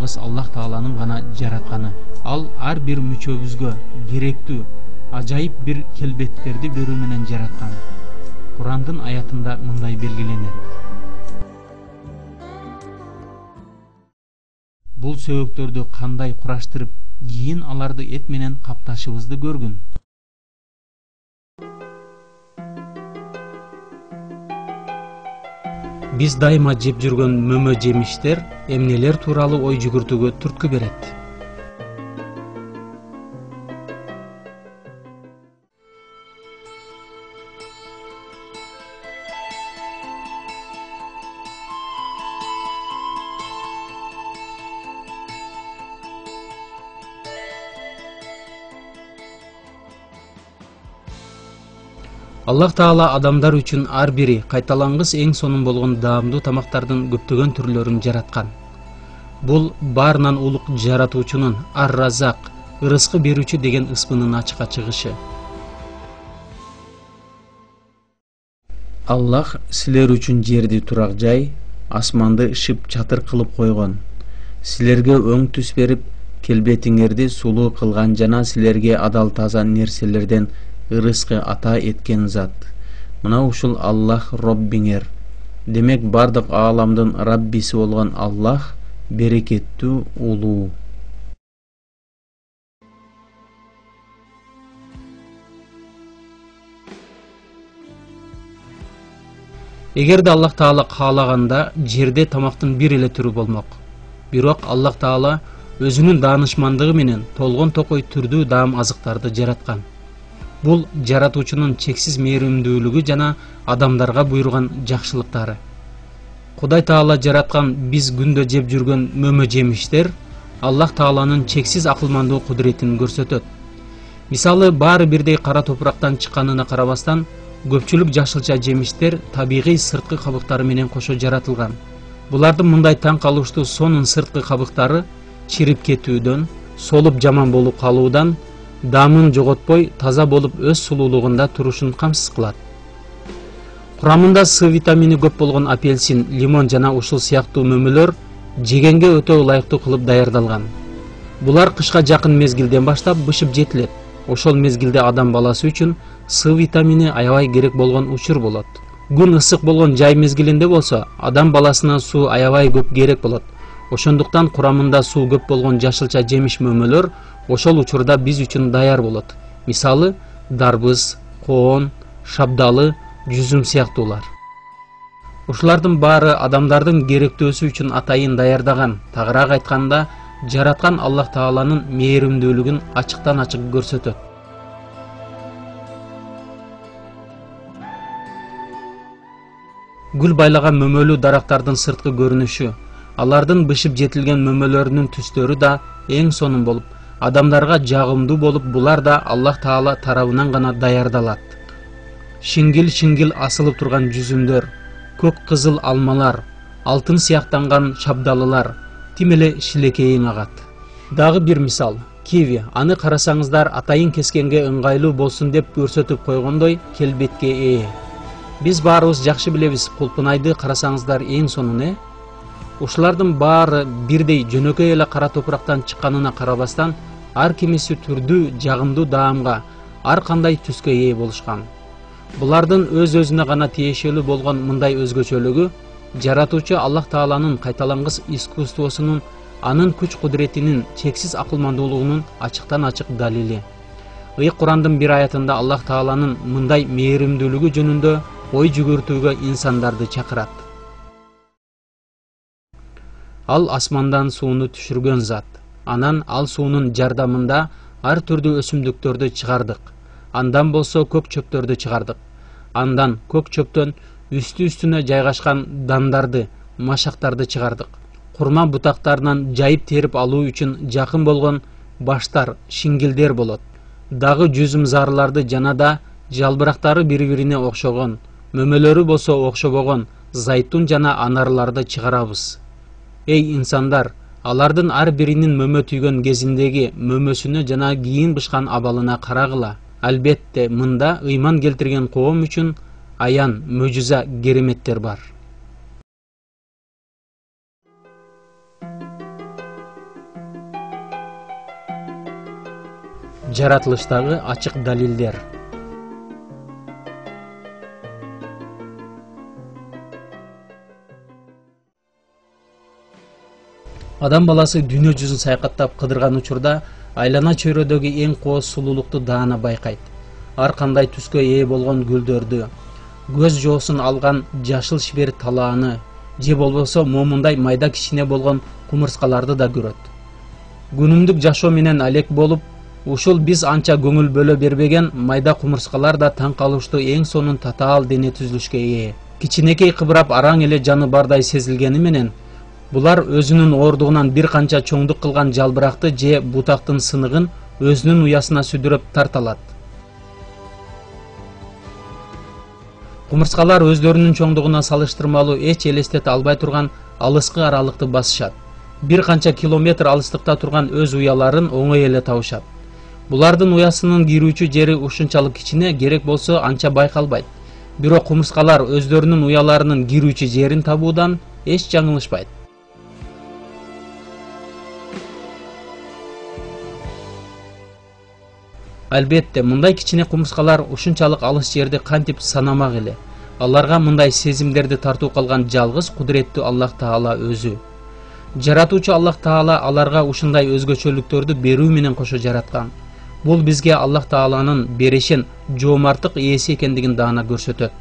жалгыз Аллах Тааланын гана жаратканы. Ал ар бир мүчөбүзгө керектүү ажайып бир келбеттерди берүү менен жараткан. Курандын аятында мындай белгиленет: бул сөөгөктөрдү кандай кураштырып, кийин аларды эт менен капташыбызды көргүн. Биз дайыма жеп жүргөн мөмө жемиштер эмнелер тууралуу ой жүгүртүүгө түрткү берет. Аллах Таала адамдар үчүн ар бири кайталангыс эң сонун болгон даамдуу тамактардын көптөгөн түрлөрүн жараткан. Бул баарынан улук жаратуучунун Ар-Разак, ырыскы берүүчү деген ысмынын ачыкка чыгышы. Аллах силер үчүн жерди турак жай, асманды ышып чатыр кылып койгон. Силерге өң түс берип, келбетиңерди сулуу кылган жана силерге адал таза нерселерден ырыскы ата эткен зат. Мына ушул Аллах Роббиңер. Демек бардык ааламдын Раббиси болгон Аллах берекеттүү, улуу. Эгерде Аллах Таала каалаганда жерде тамактын бир эле түрү болмок. Бирок Аллах Таала өзүнүн даанышмандыгы менен толгон токой түрдүү даам азыктарды жараткан. Бул жаратуучунун чексиз мээримдүүлүгү жана адамдарга буйруган жакшылыктары. Кудай Таала жараткан биз күндө жеп жүргөн мөмө жемиштер Аллах Тааланын чексиз акылмандуу кудуретин көрсөтөт. Мисалы, баары бирдей кара топурактан чыкканына карабастан, көпчүлүк жашылча жемиштер табигый сырткы кабыктары менен кошо жаратылган. Булардын мындай таң калыштуу сонун сырткы кабыктары чирип кетүүдөн, солуп жаман болуп калуудан, даамын жоготпой таза болуп өз сулуулугунда турушун камсыз кылат. Курамында С витамини көп болгон апельсин, лимон жана ушул сыяктуу мөмөлөр жегенге өтө ылайыктуу кылып даярдалган. Булар кышка жакын мезгилден баштап бышып жетилет. Ошол мезгилде адам баласы үчүн С витамини аябай керек болгон учур болот. Күн ысык болгон жай мезгилинде болсо, адам баласына суу аябай көп керек болот. Ошондуктан курамында суу көп болгон жашылча жемиш мөмөлөр ошол учурда биз үчүн даяр болот. Мисалы, дарбыз, коон, шабдалы, жүзүм сыяктуулар. Ушулардын баары адамдардын керектөөсү үчүн атайын даярдаган, тагыраак айтканда, жараткан Аллах Тааланын мээримдүүлүгүн ачыктан ачык көрсөтөт. Гүл байлаган мөмөлүү дарактардын сырткы көрүнүшү, алардын бышып жетилген мөмөлөрүнүн түстөрү да эң сонун болуп, адамдарга жагымдуу болуп, булар да Аллах Таала тарабынан гана даярдалат. Шиңгил-шиңгил асылып турган жүзүмдөр, көк кызыл алмалар, алтын сыяктанган шабдалылар, тим эле шилекейиң агат. Дагы бир мисал, киви. Аны карасаңыздар атайын кескенге ыңгайлуу болсун деп көрсөтүп койгондой келбетке ээ. Биз баарыбыз жакшы билебиз, кулпунайды карасаңыздар эң сонун, Ушулардын баары бирдей жөнөкөй эле кара топурактан чыкканына карабастан, ар кимиси түрдүү, жагымдуу даамга, ар кандай түскө ээ болушкан. Булардын өз-өзүнө гана тиешелүү болгон мындай өзгөчөлүгү жаратуучу Аллах Тааланын кайталангыс искусствосунун, анын күч-кудуретинин, чексиз акылмандуулугунун ачыктан ачык далили. Ыйык Курандын бир аятында Аллах Тааланын мындай мээримдүүлүгү жөнүндө ой жүгүртүүгө инсандарды чакырат. Ал асмандан сууну түшүргөн зат. Анан ал суунун жардамында ар түрдүү өсүмдүктөрдү чыгардык. Андан болсо көк чөптөрдү чыгардык. Андан көк чөптөн үстү-үстүнө жайгашкан дандарды, машактарды чыгардык. Курма бутактарынан жайып терип алуу үчүн жакын болгон баштар, шиңгилдер болот. Дагы жүзүм зарларды жана да жалбырактары бири-бирине окшогон, мөмөлөрү болсо окшобогон зайтун жана анарларды чыгарабыз. Эй инсандар, алардын ар биринин мөмө түйгөн кезиндеги мөмөсүнө жана кийин бышкан абалына карагыла. Албетте, мында ыйман келтирген коом үчүн аян, мөжүза, кереметтер бар. жаратылыштагы ачык далилдер. Адам баласы дүйнө жүзүн саякаттап кыдырган учурда айлана чөйрөдөгү эң кооз сулуулукту даана байкайт. Ар кандай түскө ээ болгон гүлдөрдү, көз жоосун алган жашыл шибер талааны же болбосо момундай майда кичине болгон кумурскаларды да көрөт. Күнүмдүк жашоо менен алек болуп, ушул биз анча көңүл бөлө бербеген майда кумурскалар да таң калыштуу эң сонун татаал дене түзүлүшкө ээ. Кичинекей кыбырап араң эле жаны бардай сезилгени менен, булар өзүнүн оордугунан бир канча чоңдук кылган жалбыракты же бутактын сыныгын өзүнүн уясына сүдүрөп тарталат. Кумурскалар өздөрүнүн чоңдугуна салыштырмалуу эч элестете албай турган алыскы аралыкты басышат. Бир канча километр алыстыкта турган өз уяларын оңой эле табышат. Булардын уясынын кирүүчү жери ушунчалык кичине, керек болсо анча байкалбайт. Бирок кумурскалар өздөрүнүн уяларынын кирүүчү жерин табуудан эч жаңылышпайт. Албетте, мындай кичине кумурскалар ушунчалык алыс жерди кантип санамак эле. Аларга мындай сезимдерди тартуу калган жалгыз кудуреттүү Аллах Таала өзү. Жаратуучу Аллах Таала аларга ушундай өзгөчөлүктөрдү берүү менен кошо жараткан. Бул бизге Аллах Тааланын берешен жоомарттык ээси экендигин даана көрсөтөт.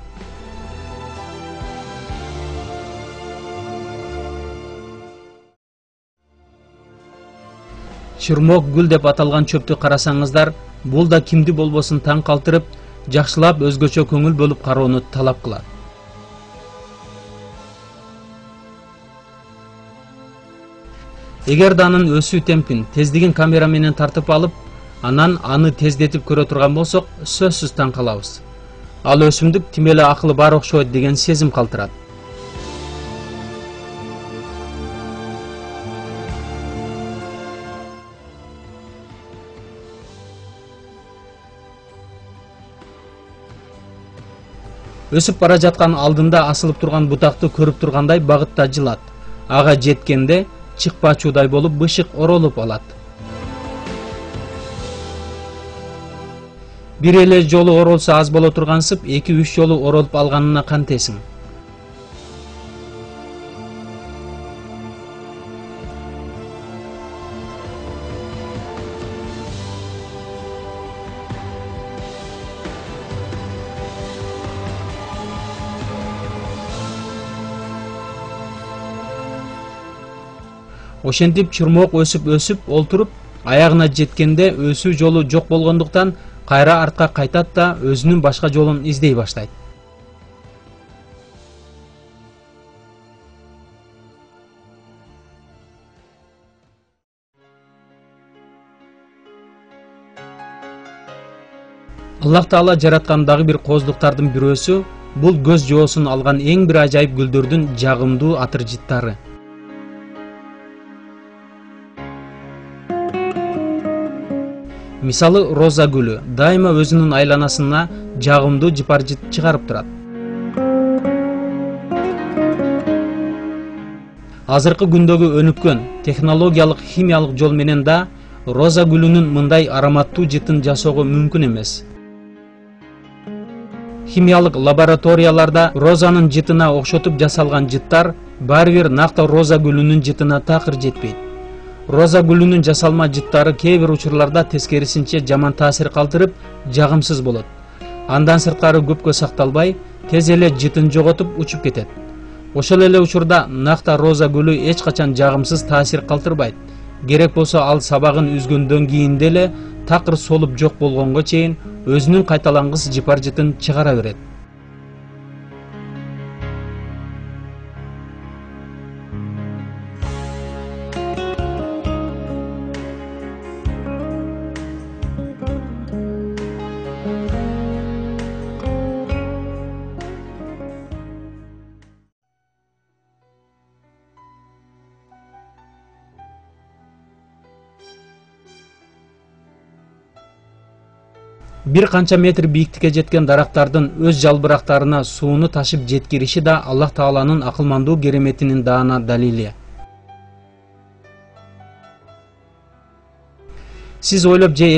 Чырмок гүл деп аталган чөптү карасаңыздар, бул да кимди болбосун таң калтырып, жакшылап өзгөчө көңүл бөлүп кароону талап кылат. Эгер да анын өсүү темпин, тездигин камера менен тартып алып, анан аны тездетип көрө турган болсок, сөзсүз таң калабыз. Ал өсүмдүк тим эле акылы бар окшойт деген сезим калтырат. Өсүп бара жаткан алдында асылып турган бутакты көрүп тургандай багытта жылат. Ага жеткенде чыкпачуудай болуп бышык оролуп алат. Бир эле жолу оролсо аз боло тургансып, 2-3 жолу оролуп алганына кантесиң? Ошентип чырмок өсүп олтуруп, аягына жеткенде өсүү жолу жок болгондуктан кайра артка кайтат да өзүнүн башка жолун издей баштайт. Аллах Таала жараткан дагы бир кооздуктардын бирөөсү бул көз жоосун алган эң бир ажайып гүлдөрдүн жагымдуу атыр жыттары. Мисалы, роза гүлү дайыма өзүнүн айланасына жагымдуу жыпар жыт чыгарып турат. Азыркы күндөгү өнүккөн технологиялык химиялык жол менен да роза гүлүнүн мындай ароматтуу жытын жасоого мүмкүн эмес. Химиялык лабораторияларда розанын жытына окшотуп жасалган жыттар баары бир накта роза гүлүнүн жытына такыр жетпейт. Роза гүлүнүн жасалма жыттары кээ бир учурларда тескерисинче жаман таасир калтырып, жагымсыз болот. Андан сырткары көпкө сакталбай, тез эле жытын жоготуп учуп кетет. Ошол эле учурда накта роза гүлү эч качан жагымсыз таасир калтырбайт. Керек болсо ал сабагын үзгөндөн кийин деле такыр солуп жок болгонго чейин өзүнүн кайталангыс жыпар жытын чыгара берет. Бир канча метр бийиктикке жеткен дарактардын өз жалбырактарына сууну ташып жеткириши да Аллах Тааланын акылмандуу кереметинин даана далили. Сиз ойлоп же